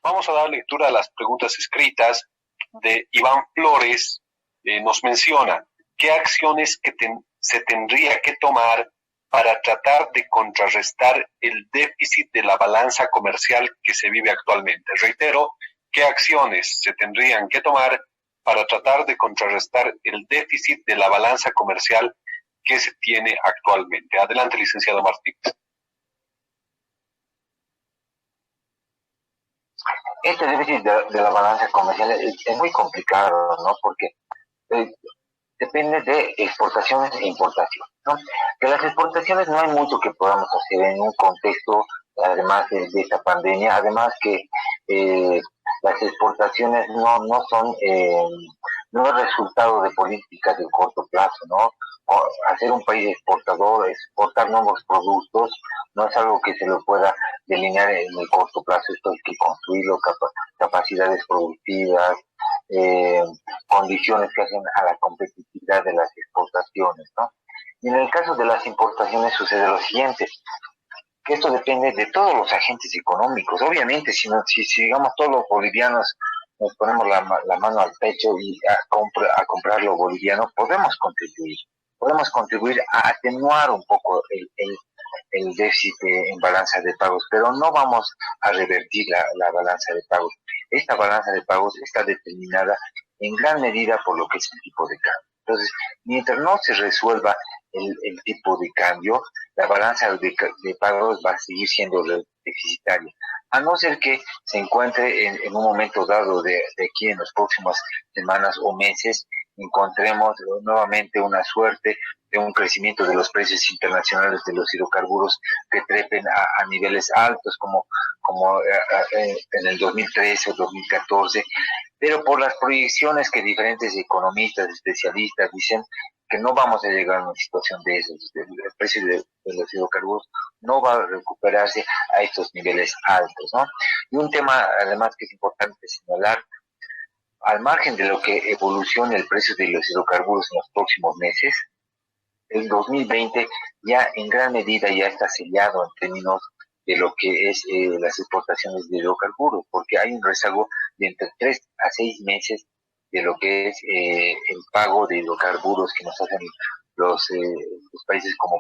Vamos a dar lectura a las preguntas escritas de Iván Flores. Nos menciona qué acciones se tendría que tomar para tratar de contrarrestar el déficit de la balanza comercial que se vive actualmente. Reitero, ¿qué acciones se tendrían que tomar para tratar de contrarrestar el déficit de la balanza comercial que se tiene actualmente? Adelante, licenciado Martínez. Este déficit de la balanza comercial es muy complicado, ¿no? Porque depende de exportaciones e importaciones, ¿no? De las exportaciones no hay mucho que podamos hacer en un contexto, además de esta pandemia, además que las exportaciones no son, no es resultado de políticas de corto plazo, ¿no? Hacer un país exportador, exportar nuevos productos, no es algo que se lo pueda delinear en el corto plazo. Esto hay que construirlo, capacidades productivas, eh, condiciones que hacen a la competitividad de las exportaciones, ¿no? Y en el caso de las importaciones sucede lo siguiente, que esto depende de todos los agentes económicos. Obviamente, si digamos todos los bolivianos nos ponemos la mano al pecho y a comprar lo boliviano, podemos contribuir a atenuar un poco el déficit en balanza de pagos, pero no vamos a revertir la balanza de pagos. Esta balanza de pagos está determinada en gran medida por lo que es el tipo de cambio. Entonces, mientras no se resuelva el tipo de cambio, la balanza de pagos va a seguir siendo deficitaria, a no ser que se encuentre en un momento dado de aquí en las próximas semanas o meses, encontremos nuevamente una suerte de un crecimiento de los precios internacionales de los hidrocarburos que trepen a niveles altos como en el 2013 o 2014, pero por las proyecciones que diferentes economistas, especialistas dicen que no vamos a llegar a una situación de eso, el precio de los hidrocarburos no va a recuperarse a estos niveles altos, ¿no? Y un tema además que es importante señalar, al margen de lo que evolucione el precio de los hidrocarburos en los próximos meses, el 2020 ya en gran medida ya está sellado en términos de lo que es las exportaciones de hidrocarburos, porque hay un rezago de entre 3 a 6 meses de lo que es el pago de hidrocarburos que nos hacen los países como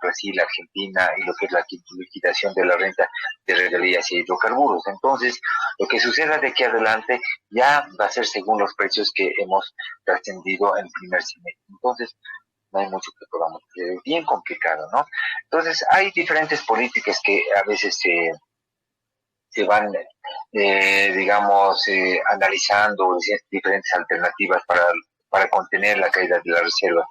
Brasil, Argentina, y lo que es la liquidación de la renta de regalías y hidrocarburos. Entonces, lo que suceda de aquí adelante ya va a ser según los precios que hemos trascendido en el primer semestre. Entonces, no hay mucho que podamos hacer, es bien complicado, ¿no? Entonces, hay diferentes políticas que a veces se van, digamos, analizando diferentes alternativas para contener la caída de la reserva.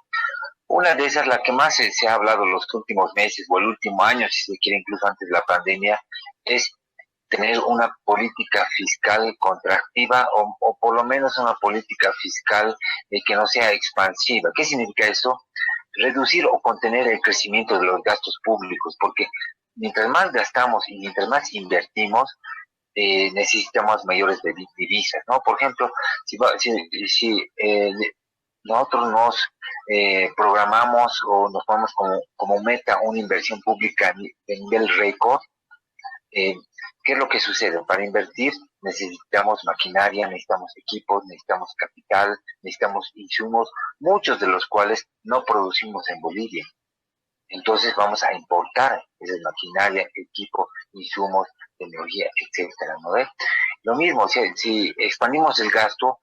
Una de esas, la que más se ha hablado los últimos meses o el último año, si se quiere, incluso antes de la pandemia, es tener una política fiscal contractiva o por lo menos una política fiscal que no sea expansiva. ¿Qué significa eso? Reducir o contener el crecimiento de los gastos públicos, porque mientras más gastamos y mientras más invertimos, necesitamos mayores divisas, ¿no? Por ejemplo, si nosotros nos programamos o nos ponemos como meta una inversión pública de nivel récord, eh, ¿qué es lo que sucede? Para invertir necesitamos maquinaria, necesitamos equipos, necesitamos capital, necesitamos insumos, muchos de los cuales no producimos en Bolivia. Entonces vamos a importar esa maquinaria, equipo, insumos, tecnología, etcétera, ¿no ve? Lo mismo, si expandimos el gasto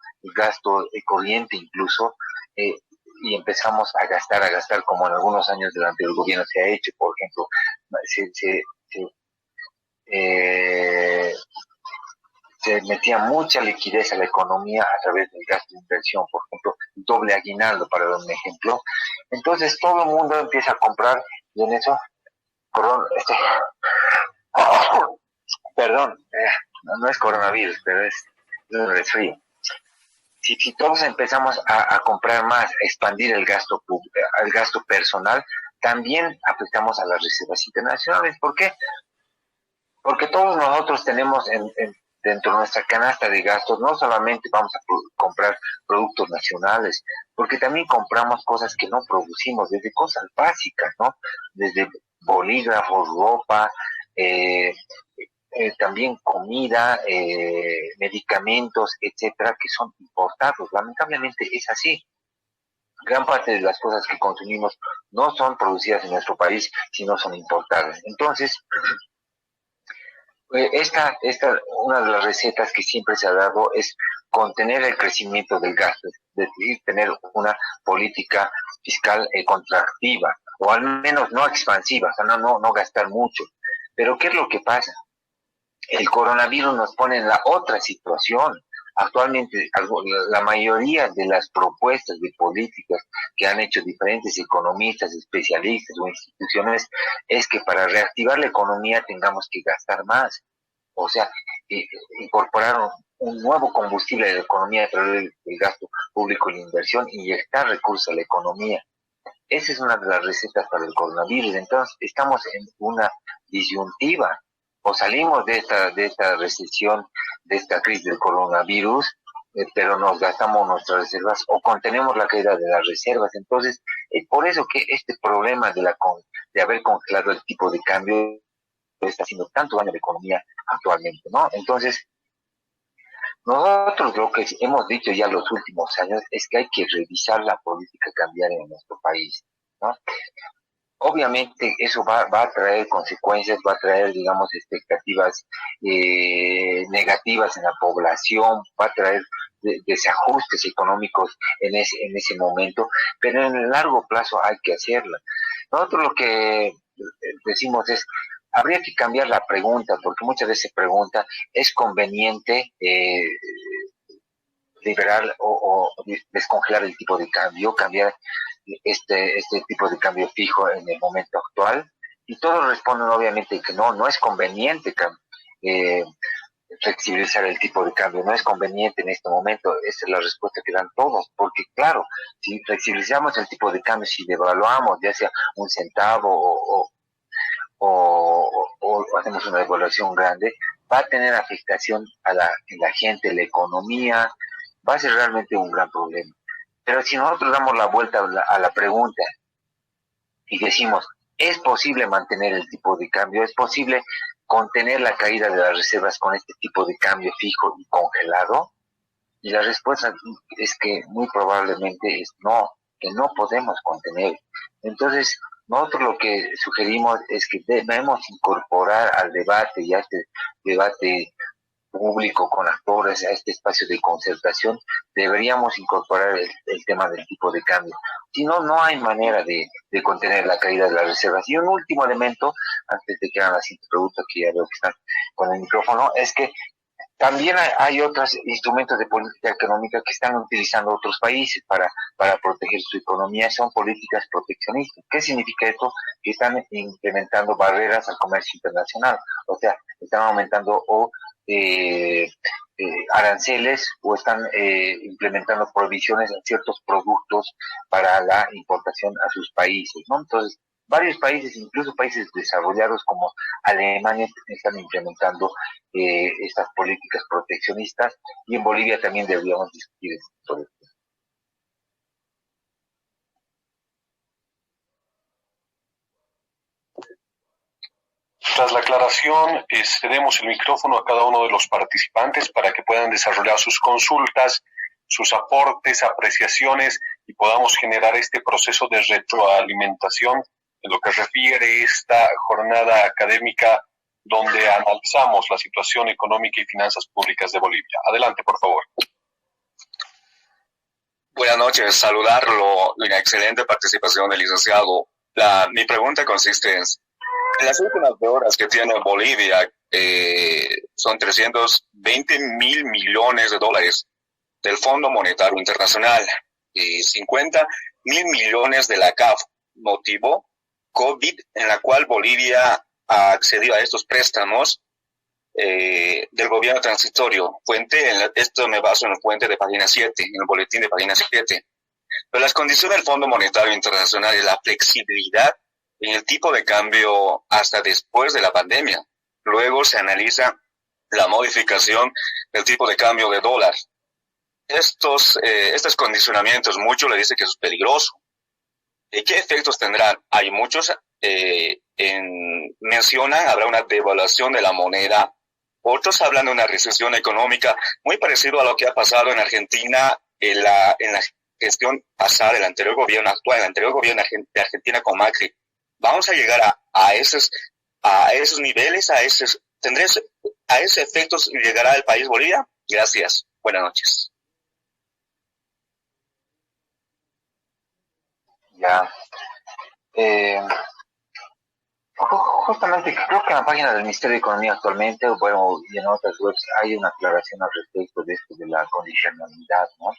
corriente incluso, y empezamos a gastar como en algunos años del anterior gobierno se ha hecho, por ejemplo, eh, se metía mucha liquidez a la economía a través del gasto de inversión, por ejemplo, doble aguinaldo, para dar un ejemplo. Entonces todo el mundo empieza a comprar y en eso, perdón, no es coronavirus, pero es un resfrío. Si todos empezamos a comprar más, a expandir el gasto personal, también afectamos a las reservas internacionales. ¿Por qué? Porque todos nosotros tenemos dentro de nuestra canasta de gastos, no solamente vamos a comprar productos nacionales, porque también compramos cosas que no producimos, desde cosas básicas, ¿no? Desde bolígrafos, ropa, también comida, medicamentos, etcétera, que son importados. Lamentablemente es así. Gran parte de las cosas que consumimos no son producidas en nuestro país, sino son importadas. Entonces, una de las recetas que siempre se ha dado es contener el crecimiento del gasto, es decir, tener una política fiscal contractiva, o al menos no expansiva, o sea, no gastar mucho. Pero ¿qué es lo que pasa? El coronavirus nos pone en la otra situación. Actualmente, la mayoría de las propuestas de políticas que han hecho diferentes economistas, especialistas o instituciones es que para reactivar la economía tengamos que gastar más. O sea, incorporar un nuevo combustible de la economía a través del gasto público y la inversión, inyectar recursos a la economía. Esa es una de las recetas para el coronavirus. Entonces, estamos en una disyuntiva. O salimos de esta recesión, de esta crisis del coronavirus, pero nos gastamos nuestras reservas, o contenemos la caída de las reservas. Entonces, por eso que este problema de haber congelado el tipo de cambio está haciendo tanto daño a la economía actualmente, ¿no? Entonces, nosotros lo que hemos dicho ya los últimos años es que hay que revisar la política cambiaria en nuestro país, ¿no? Obviamente eso va a traer consecuencias, va a traer, digamos, expectativas negativas en la población, va a traer desajustes económicos en ese momento, pero en el largo plazo hay que hacerlo. Nosotros lo que decimos es, habría que cambiar la pregunta, porque muchas veces se pregunta, ¿es conveniente liberar o descongelar el tipo de cambio, cambiar este tipo de cambio fijo en el momento actual? Y todos responden obviamente que no es conveniente flexibilizar el tipo de cambio, no es conveniente en este momento. Esa es la respuesta que dan todos, porque claro, si flexibilizamos el tipo de cambio, si devaluamos ya sea un centavo o hacemos una devaluación grande, va a tener afectación a la gente, la economía, va a ser realmente un gran problema. Pero si nosotros damos la vuelta a la pregunta y decimos, ¿es posible mantener el tipo de cambio? ¿Es posible contener la caída de las reservas con este tipo de cambio fijo y congelado? Y la respuesta es que muy probablemente es no, que no podemos contener. Entonces, nosotros lo que sugerimos es que debemos incorporar al debate y a este debate público con actores, a este espacio de concertación, deberíamos incorporar el tema del tipo de cambio. Si no, no hay manera de contener la caída de las reservas. Y un último elemento, antes de que hagan la siguiente pregunta, que ya veo que están con el micrófono, es que también hay otros instrumentos de política económica que están utilizando otros países para proteger su economía, son políticas proteccionistas. ¿Qué significa esto? Que están implementando barreras al comercio internacional, o sea, están aumentando aranceles o están implementando prohibiciones en ciertos productos para la importación a sus países, ¿no? Entonces, varios países, incluso países desarrollados como Alemania, están implementando estas políticas proteccionistas, y en Bolivia también deberíamos discutir sobre esto. Tras la aclaración, cedemos el micrófono a cada uno de los participantes para que puedan desarrollar sus consultas, sus aportes, apreciaciones, y podamos generar este proceso de retroalimentación en lo que refiere esta jornada académica donde analizamos la situación económica y finanzas públicas de Bolivia. Adelante, por favor. Buenas noches, saludarlo, una excelente participación del licenciado. Mi pregunta consiste en las últimas horas que tiene Bolivia, son 320 mil millones de dólares del Fondo Monetario Internacional y 50 mil millones de la CAF, motivo COVID, en la cual Bolivia ha accedido a estos préstamos del gobierno transitorio. Esto me baso en la fuente de página 7, en el boletín de página 7. Pero las condiciones del Fondo Monetario Internacional y la flexibilidad en el tipo de cambio hasta después de la pandemia. Luego se analiza la modificación del tipo de cambio de dólar. Estos condicionamientos, muchos le dicen que es peligroso. ¿Qué efectos tendrán? Hay muchos mencionan, habrá una devaluación de la moneda Otros hablan de una recesión económica muy parecido a lo que ha pasado en Argentina en la gestión pasada, el anterior gobierno actual, el anterior gobierno de Argentina con Macri. Vamos a llegar a esos niveles, a esos efectos llegará el país Bolivia. Gracias. Buenas noches. Ya. Justamente creo que en la página del Ministerio de Economía actualmente, bueno, y en otras webs hay una aclaración al respecto de esto de la condicionalidad, ¿no?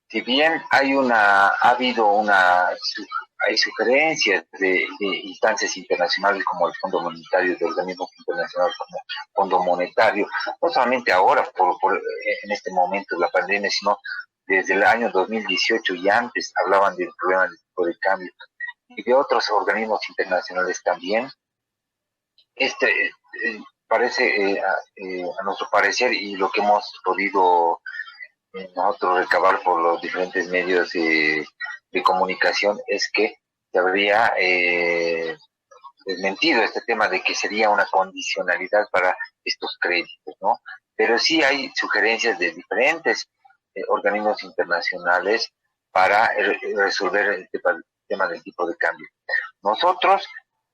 Si bien hay sugerencias de instancias internacionales como el Fondo Monetario, de organismos internacionales como Fondo Monetario, no solamente ahora en este momento de la pandemia, sino desde el año 2018 y antes hablaban del problema del tipo de cambio y de otros organismos internacionales también. Parece, a nuestro parecer, y lo que hemos podido nosotros recabar por los diferentes medios de comunicación, es que se habría desmentido este tema de que sería una condicionalidad para estos créditos, ¿no? Pero sí hay sugerencias de diferentes organismos internacionales para resolver el tema del tipo de cambio. Nosotros,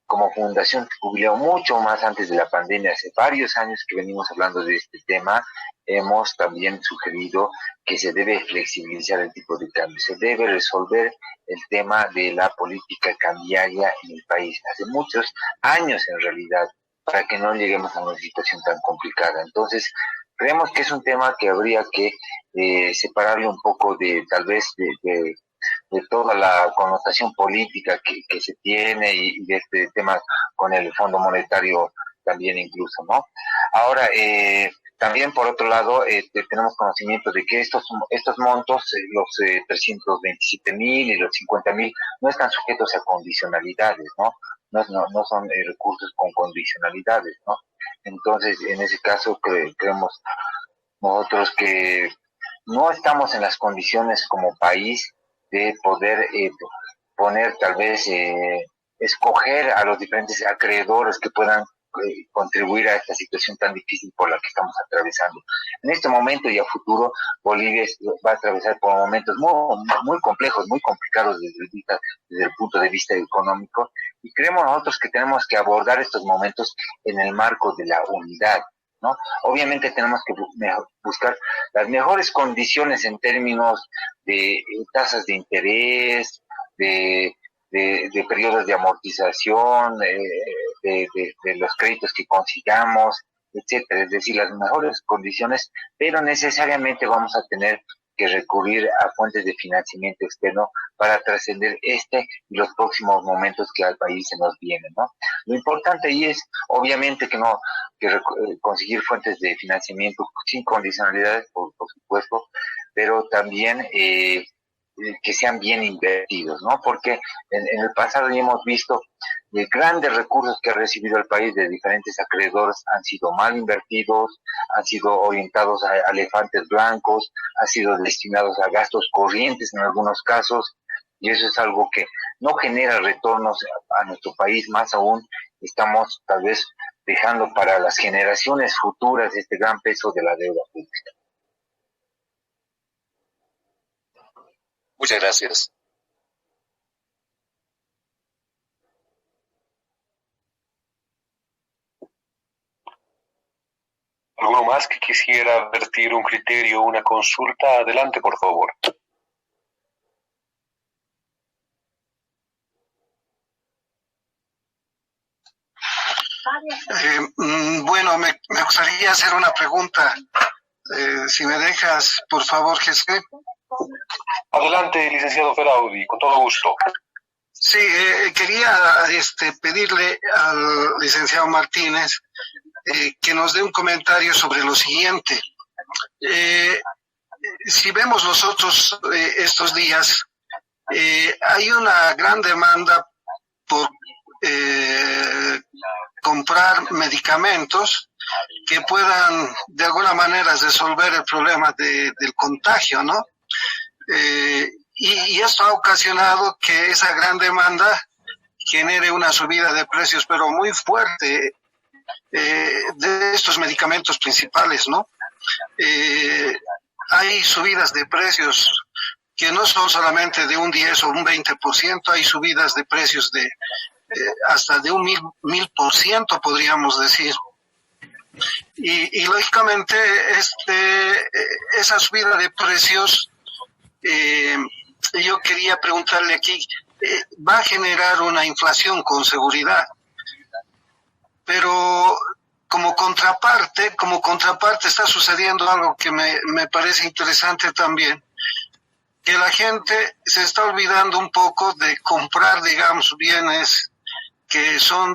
como Fundación Jubileo, mucho más antes de la pandemia, hace varios años que venimos hablando de este tema, hemos también sugerido que se debe flexibilizar el tipo de cambio, se debe resolver el tema de la política cambiaria en el país, hace muchos años en realidad, para que no lleguemos a una situación tan complicada. Entonces, creemos que es un tema que habría que separarlo un poco de, tal vez, de toda la connotación política que se tiene y de este tema con el Fondo Monetario también incluso, ¿no? Ahora, también por otro lado, tenemos conocimiento de que estos montos, los 327,000 y los 50,000, no están sujetos a condicionalidades, ¿no? No son recursos con condicionalidades, ¿no? Entonces, en ese caso, creemos nosotros que no estamos en las condiciones como país de poder poner, tal vez, escoger a los diferentes acreedores que puedan contribuir a esta situación tan difícil por la que estamos atravesando. En este momento y a futuro, Bolivia va a atravesar por momentos muy, muy complejos, muy complicados desde el punto de vista económico, y creemos nosotros que tenemos que abordar estos momentos en el marco de la unidad, ¿no? Obviamente tenemos que buscar las mejores condiciones en términos de tasas de interés, de periodos de amortización, de los créditos que consigamos, etcétera. Es decir, las mejores condiciones, pero necesariamente vamos a tener que recurrir a fuentes de financiamiento externo para trascender este y los próximos momentos que al país se nos vienen, ¿no? Lo importante ahí es, obviamente, conseguir fuentes de financiamiento sin condicionalidades, por supuesto, pero también que sean bien invertidos, ¿no? Porque en el pasado ya hemos visto grandes recursos que ha recibido el país de diferentes acreedores han sido mal invertidos, han sido orientados a elefantes blancos, han sido destinados a gastos corrientes en algunos casos, y eso es algo que no genera retornos a nuestro país. Más aún, estamos tal vez dejando para las generaciones futuras este gran peso de la deuda pública. Muchas gracias. ¿Alguno más que quisiera vertir un criterio o una consulta? Adelante, por favor. Bueno, me gustaría hacer una pregunta. Si me dejas, por favor, Jesús. Adelante, licenciado Feraudi, con todo gusto. Sí, quería pedirle al licenciado Martínez que nos dé un comentario sobre lo siguiente. Si vemos nosotros estos días, hay una gran demanda por comprar medicamentos que puedan de alguna manera resolver el problema del contagio, ¿no? Y esto ha ocasionado que esa gran demanda genere una subida de precios, pero muy fuerte de estos medicamentos principales, ¿no? Hay subidas de precios que no son solamente de un 10 o un 20%, hay subidas de precios de hasta de un 1000% podríamos decir. Y lógicamente esa subida de precios, yo quería preguntarle aquí, va a generar una inflación con seguridad, pero como contraparte está sucediendo algo que me parece interesante también, que la gente se está olvidando un poco de comprar, digamos, bienes que son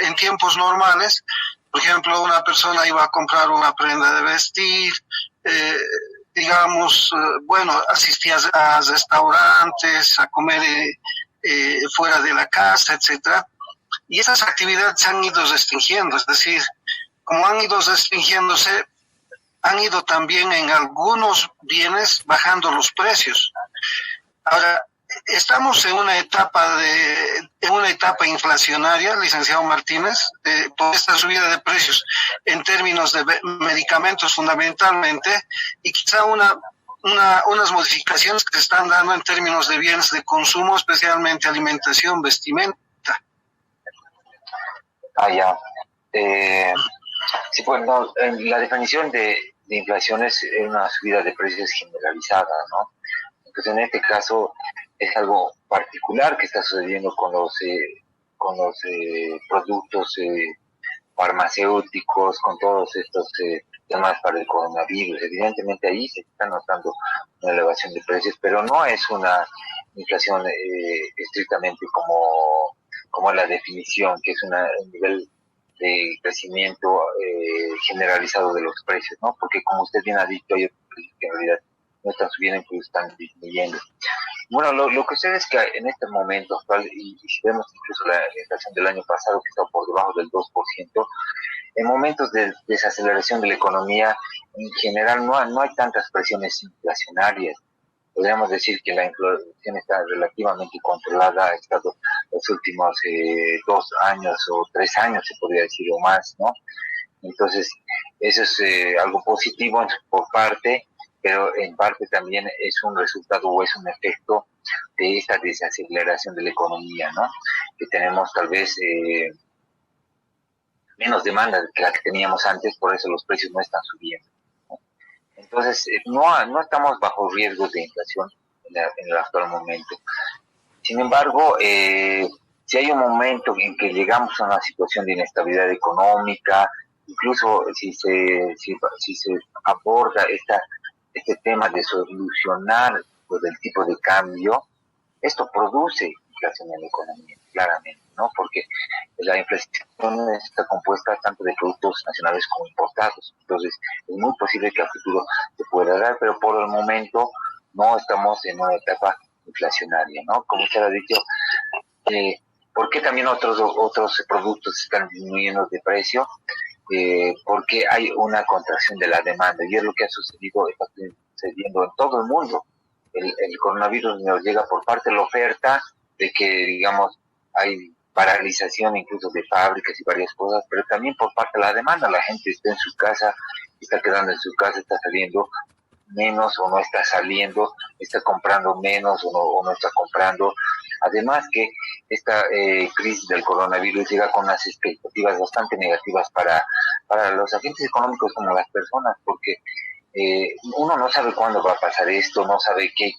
en tiempos normales. Por ejemplo, una persona iba a comprar una prenda de vestir, asistía a restaurantes, a comer fuera de la casa, etcétera. Y esas actividades se han ido restringiendo, es decir, como han ido restringiéndose, han ido también en algunos bienes bajando los precios. Ahora, estamos en una etapa inflacionaria, licenciado Martínez, por esta subida de precios en términos de medicamentos fundamentalmente, y quizá unas modificaciones que se están dando en términos de bienes de consumo, especialmente alimentación, vestimenta. Ya. Sí, bueno, la definición de inflación es una subida de precios generalizada, ¿no? Entonces, en este caso, es algo particular que está sucediendo con los productos farmacéuticos, con todos estos temas para el coronavirus. Evidentemente ahí se está notando una elevación de precios, pero no es una inflación estrictamente como la definición, que es un nivel de crecimiento generalizado de los precios, ¿no? Porque como usted bien ha dicho, hay otros precios que en realidad no están subiendo, incluso están disminuyendo. Bueno, lo que sucede es que en este momento actual, y si vemos incluso la inflación del año pasado, que está por debajo del 2%, en momentos de desaceleración de la economía, en general no hay tantas presiones inflacionarias. Podríamos decir que la inflación está relativamente controlada, ha estado los últimos 2 años o 3 años, se podría decir, o más, ¿no? Entonces, eso es algo positivo por parte, pero en parte también es un resultado o es un efecto de esta desaceleración de la economía, ¿no? Que tenemos tal vez menos demanda que la que teníamos antes, por eso los precios no están subiendo, ¿no? Entonces, no estamos bajo riesgo de inflación en el actual momento. Sin embargo, si hay un momento en que llegamos a una situación de inestabilidad económica, incluso si se aborda este tema de solucionar pues, el tipo de cambio, esto produce inflación en la economía, claramente, ¿no? Porque la inflación está compuesta tanto de productos nacionales como importados. Entonces, es muy posible que a futuro se pueda dar, pero por el momento no estamos en una etapa inflacionaria, ¿no? Como usted ha dicho, ¿por qué también otros productos están disminuyendo de precio? Porque hay una contracción de la demanda, y es lo que ha sucedido, está sucediendo en todo el mundo. El coronavirus nos llega por parte de la oferta, de que, digamos, hay paralización incluso de fábricas y varias cosas, pero también por parte de la demanda. La gente está en su casa, está quedando en su casa, está saliendo menos o no está saliendo, está comprando menos o no está comprando. Además que esta crisis del coronavirus llega con unas expectativas bastante negativas para los agentes económicos como las personas, porque uno no sabe cuándo va a pasar esto, no sabe qué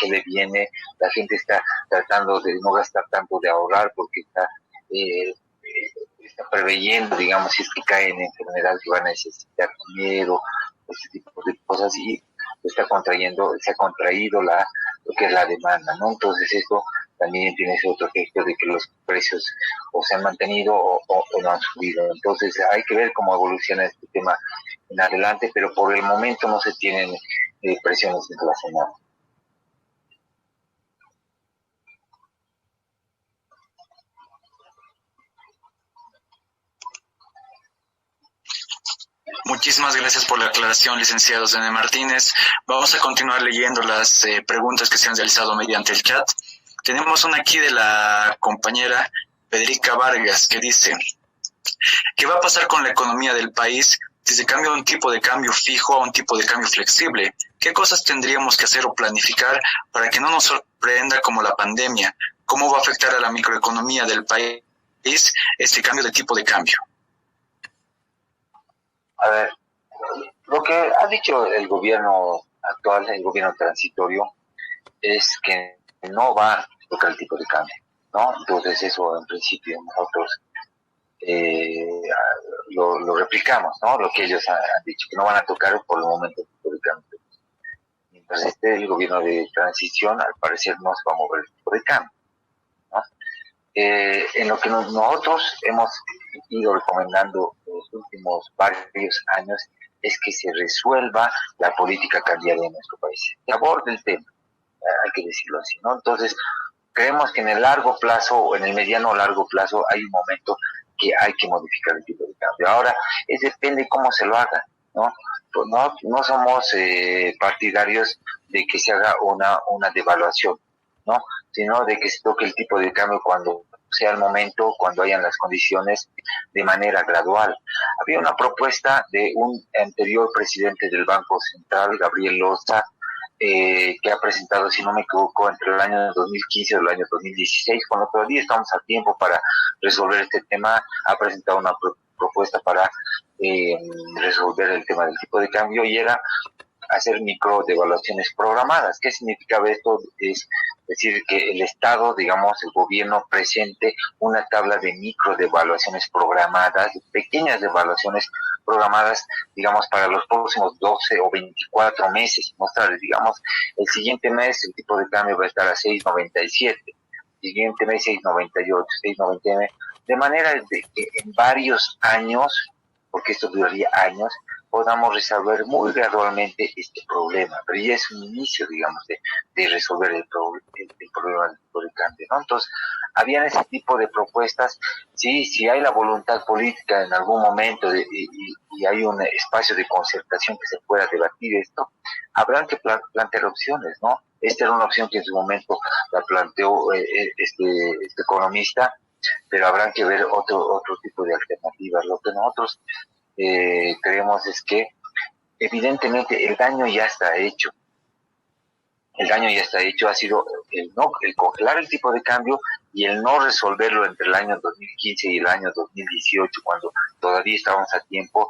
le viene. La gente está tratando de no gastar tanto, de ahorrar, porque está preveyendo, digamos, si es que cae en enfermedad que van a necesitar dinero, ese tipo de cosas, y se ha contraído lo que es la demanda, ¿no? Entonces esto también tiene ese otro efecto de que los precios o se han mantenido o no han subido. Entonces hay que ver cómo evoluciona este tema en adelante, pero por el momento no se tienen presiones inflacionarias. Muchísimas gracias por la aclaración, licenciado Zené Martínez. Vamos a continuar leyendo las preguntas que se han realizado mediante el chat. Tenemos una aquí de la compañera Federica Vargas, que dice: ¿qué va a pasar con la economía del país si se cambia un tipo de cambio fijo a un tipo de cambio flexible? ¿Qué cosas tendríamos que hacer o planificar para que no nos sorprenda como la pandemia? ¿Cómo va a afectar a la microeconomía del país este cambio de tipo de cambio? A ver, lo que ha dicho el gobierno actual, el gobierno transitorio, es que no va a tocar el tipo de cambio, ¿no? Entonces eso en principio nosotros lo replicamos, ¿no? Lo que ellos han dicho, que no van a tocar por el momento el tipo de cambio. Mientras esté el gobierno de transición, al parecer no se va a mover el tipo de cambio, ¿no? En lo que nosotros hemos ido recomendando en los últimos varios años es que se resuelva la política cambiaria en nuestro país, que aborde el tema, hay que decirlo así, ¿no? Entonces, creemos que en el largo plazo o en el mediano o largo plazo hay un momento que hay que modificar el tipo de cambio. Ahora, depende cómo se lo haga, ¿no? Pues no somos partidarios de que se haga una devaluación, ¿no? Sino de que se toque el tipo de cambio cuando sea el momento, cuando hayan las condiciones, de manera gradual. Había una propuesta de un anterior presidente del Banco Central, Gabriel Loza, que ha presentado, si no me equivoco, entre el año 2015 y el año 2016, cuando todavía estamos a tiempo para resolver este tema. Ha presentado una propuesta para resolver el tema del tipo de cambio, y era hacer micro devaluaciones programadas. ¿Qué significaba esto? Es decir, que el Estado, digamos, el gobierno, presente una tabla de micro devaluaciones programadas, pequeñas devaluaciones programadas, digamos, para los próximos 12 o 24 meses. Mostrarles, digamos, el siguiente mes el tipo de cambio va a estar a 6.97, el siguiente mes 6.98, 6.99, de manera de que en varios años, porque esto duraría años, podamos resolver muy gradualmente este problema, pero ya es un inicio, digamos, de resolver el problema del tipo de cambio, ¿no? Entonces, habían ese tipo de propuestas. Sí, si hay la voluntad política en algún momento y hay un espacio de concertación que se pueda debatir esto, habrán que plantear opciones, ¿no? Esta era una opción que en su momento la planteó este economista, pero habrán que ver otro tipo de alternativas. Lo que nosotros creemos es que evidentemente el daño ya está hecho. El daño ya está hecho, ha sido el congelar el tipo de cambio y el no resolverlo entre el año 2015 y el año 2018, cuando todavía estábamos a tiempo,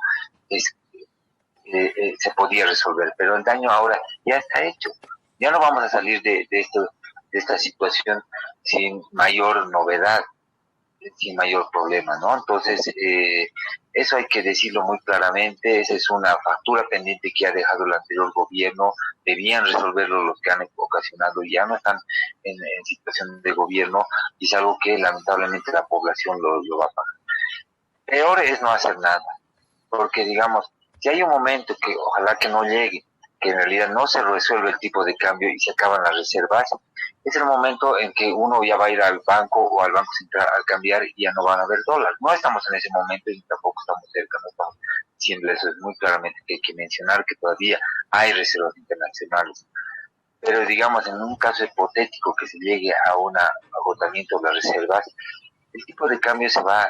se podía resolver, pero el daño ahora ya está hecho. Ya no vamos a salir de esta situación sin mayor novedad, sin mayor problema, ¿no? Entonces, eso hay que decirlo muy claramente. Esa es una factura pendiente que ha dejado el anterior gobierno. Debían resolverlo los que han ocasionado, ya no están en situación de gobierno, y es algo que lamentablemente la población lo va a pagar. Peor es no hacer nada, porque digamos, si hay un momento que ojalá que no llegue, que en realidad no se resuelve el tipo de cambio y se acaban las reservas, es el momento en que uno ya va a ir al banco o al Banco Central al cambiar y ya no van a haber dólares. No estamos en ese momento y tampoco estamos cerca, no estamos diciendo eso. Es muy claramente que hay que mencionar que todavía hay reservas internacionales. Pero digamos, en un caso hipotético que se llegue a un agotamiento de las reservas, el tipo de cambio se va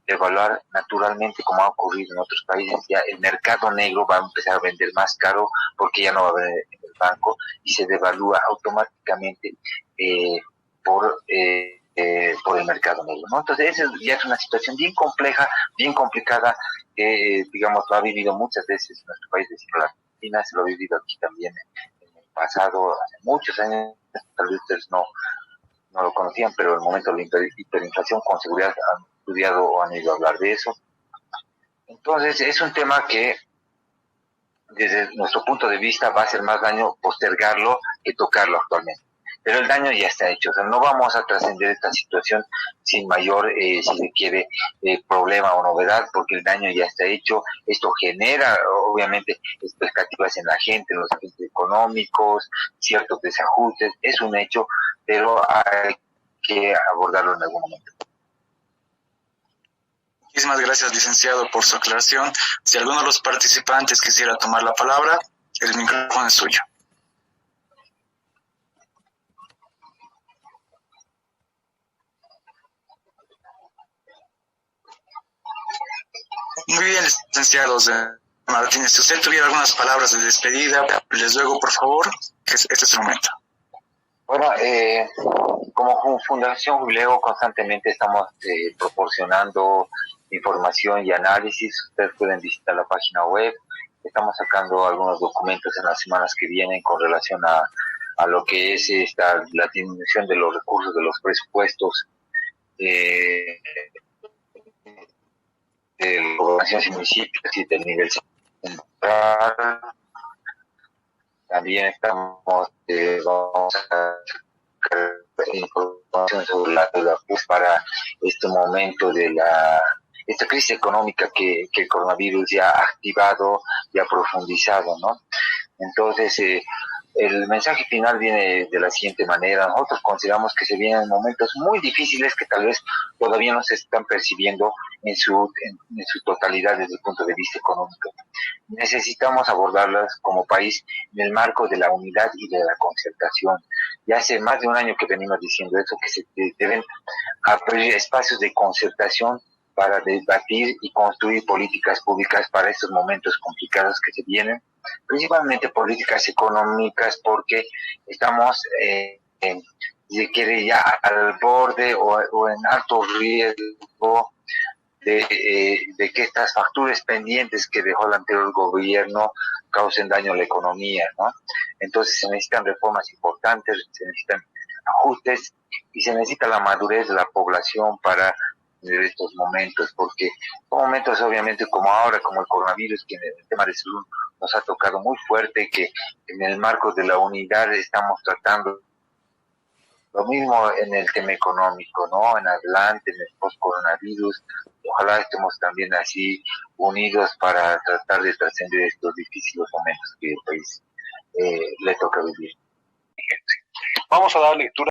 evaluar naturalmente, como ha ocurrido en otros países. Ya el mercado negro va a empezar a vender más caro porque ya no va a haber en el banco, y se devalúa automáticamente por el mercado negro, ¿no? Entonces esa ya es una situación bien compleja, bien complicada, que digamos lo ha vivido muchas veces en nuestro país de Argentina, se lo ha vivido aquí también en el pasado, hace muchos años. Tal vez ustedes no lo conocían, pero en el momento de la hiperinflación con seguridad han estudiado o han ido a hablar de eso. Entonces es un tema que desde nuestro punto de vista va a hacer más daño postergarlo que tocarlo actualmente. Pero el daño ya está hecho. O sea, no vamos a trascender esta situación sin mayor, si se quiere, problema o novedad, porque el daño ya está hecho. Esto genera, obviamente, expectativas en la gente, en los agentes económicos, ciertos desajustes. Es un hecho, pero hay que abordarlo en algún momento. Muchísimas gracias, licenciado, por su aclaración. Si alguno de los participantes quisiera tomar la palabra, el micrófono es suyo. Muy bien, licenciados Martínez. Si usted tuviera algunas palabras de despedida, les ruego, por favor, que este es el momento. Bueno, como Fundación Jubileo constantemente estamos proporcionando información y análisis. Ustedes pueden visitar la página web. Estamos sacando algunos documentos en las semanas que vienen con relación a lo que es la disminución de los recursos de los presupuestos de las gobernaciones y municipios y del nivel central. También vamos a sacar información sobre la pues para este momento de esta crisis económica que el coronavirus ya ha activado y ha profundizado, ¿no? Entonces, el mensaje final viene de la siguiente manera. Nosotros consideramos que se vienen momentos muy difíciles que tal vez todavía no se están percibiendo en su totalidad desde el punto de vista económico. Necesitamos abordarlas como país en el marco de la unidad y de la concertación. Ya hace más de un año que venimos diciendo eso, que se deben abrir espacios de concertación para debatir y construir políticas públicas para estos momentos complicados que se vienen, principalmente políticas económicas, porque estamos, si quiere, ya al borde o en alto riesgo de que estas facturas pendientes que dejó el anterior gobierno causen daño a la economía, ¿no? Entonces se necesitan reformas importantes, se necesitan ajustes y se necesita la madurez de la población para de estos momentos, porque son momentos obviamente como ahora, como el coronavirus, que en el tema de salud nos ha tocado muy fuerte, que en el marco de la unidad estamos tratando lo mismo en el tema económico, ¿no? En adelante, en el post-coronavirus, ojalá estemos también así unidos para tratar de trascender estos difíciles momentos que el país le toca vivir. Vamos a dar lectura